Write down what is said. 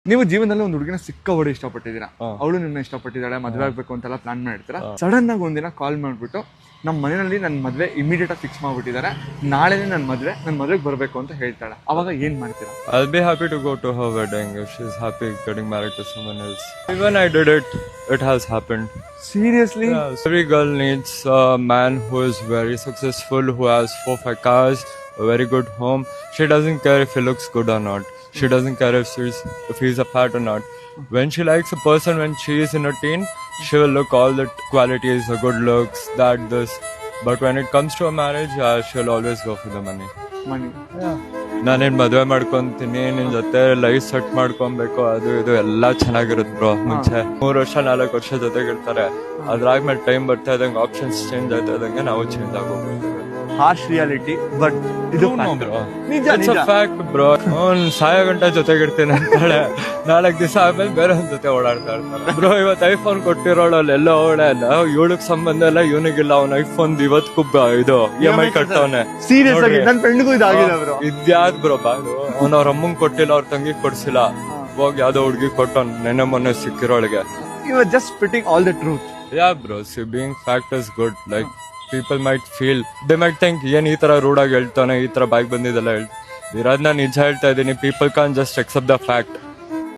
ನೀವು ಜೀವನದಲ್ಲಿ ಒಂದು ಹುಡುಗಿನ ಸಿಕ್ಕಾಪಟ್ಟೆ ಇಷ್ಟಪಟ್ಟಿದ್ದೀರಾ, ಅವಳು ನಿಮ್ಮನ್ನ ಇಷ್ಟಪಟ್ಟಿದ್ದಾಳೆ, ಮದುವೆ ಆಗ್ಬೇಕು ಅಂತೆಲ್ಲ ಪ್ಲಾನ್ ಮಾಡಿರ್ತೀರಾ. ಸಡನ್ ಆಗಿ ಒಂದಿನ ಕಾಲ್ ಮಾಡ್ಬಿಟ್ಟು ನಮ್ಮ ಮನೆಯಲ್ಲಿ ನನ್ನ ಮದುವೆ ಇಮಿಡಿಯೇಟ್ ಆಗಿ ಫಿಕ್ಸ್ ಮಾಡ್ಬಿಟ್ಟಿದ್ದಾರೆ, ನಾಳೆನೇ ನನ್ನ ಮದುವೆಗೆ ಬರಬೇಕು ಅಂತ ಹೇಳ್ತಾಳೆ. ಅವಾಗ ಏನ್ ಮಾಡ್ತೀರಾ? I'll be happy to go to her wedding if she's happy getting married to someone else. Even I did it. It has happened. Seriously? Yeah, every girl needs a man who is very successful, who has 4-5 cars, a very good home. She doesn't care if he looks good or not. She doesn't care if he's a fat or not. When she likes a person, when she is in her teen, she will look all the qualities, the good looks, this. But when it comes to a marriage, she'll always go for the money. Money. ನಾನೇನ್ ಮದ್ವೆ ಮಾಡ್ಕೊಂತೀನಿ, ನಿನ್ ಜೊತೆ life set ಮಾಡ್ಕೊಬೇಕು, ಅದು ಇದು ಎಲ್ಲಾ ಚೆನ್ನಾಗಿರುತ್ತೆ bro. ಮುಂಚೆ 3 ವರ್ಷ 4 ವರ್ಷ ಜೊತೆಗಿರ್ತಾರೆ, ಅದ್ರಾದ್ಮೇಲೆ ಟೈಮ್ ಬರ್ತಾ ಇದ್ದಂಗೆ ಆಪ್ಷನ್ಸ್ ಚೇಂಜ್ ಆಯ್ತಾ ಇದ್ದಂಗೆ ನಾವು ಚೇಂಜ್ ಆಗೋಗ್ಬಿಡ್ತೇವೆ. ಹಾರ್ಶ್ ರಿಯಾಲಿಟಿ, ಬಟ್ ಇದು ಫ್ಯಾಕ್ಟ್ ಬ್ರೋ. ಅವ್ನ್ ಸಾಯೋ ಗಂಟೆ ಜೊತೆಗಿರ್ತೀನಿ ಅಂತಾಳೆ, 4 ದಿವಸ ಆದ್ಮೇಲೆ ಬೇರೆ ಒಂದ್ ಜೊತೆ ಓಡಾಡ್ತಾ ಇರ್ತಾರೆ ಬ್ರೋ. ಇವತ್ತು ಐಫೋನ್ ಕೊಟ್ಟಿರೋಳು ಎಲ್ಲ ಅವಳೆ ಅಲ್ಲ, ಇವಳಕ್ ಸಂಬಂಧ ಇಲ್ಲ, ಇವನಿಗಿಲ್ಲ. ಅವ್ನ ಐಫೋನ್ ಇವತ್ತು ಇದು EMI ಕಟ್ಟವನೆ. ಸೀರಿಯಸ್ ಆಗಿ ನನ್ನ ಫ್ರೆಂಡ್ಗೂ ಇದಾಗಿದೆ ಬ್ರೋ. ಇದ್ಯಾದ್ ಬ್ರೋ ಬಾಳು. ಅವ್ರ ಅಮ್ಮಂಗ್ ಕೊಟ್ಟಿಲ್ಲ, ಅವ್ರ ತಂಗಿ ಕೊಡ್ಸಿಲ್ಲ, ಹೋಗಿ ಯಾವ್ದೋ ಹುಡ್ಗಿ ಕೊಟ್ಟವ್ ನೆನ್ನೆ ಮೊನ್ನೆ ಸಿಕ್ಕಿರೋಳಿಗೆ. You are just spitting all the truth. Yeah bro, see, being fact is good. Like people might feel, they might think ಏನ್ ಈ ತರ ರೂಢಾಗಿ ಹೇಳ್ತಾನೆ, ಈ ತರ ಬಾಯ್ಗೆ ಬಂದಿದ್ದೆಲ್ಲ ಇರೋದ್ನ ನಿಜ ಹೇಳ್ತಾ ಇದೀನಿ. People can't just accept the fact.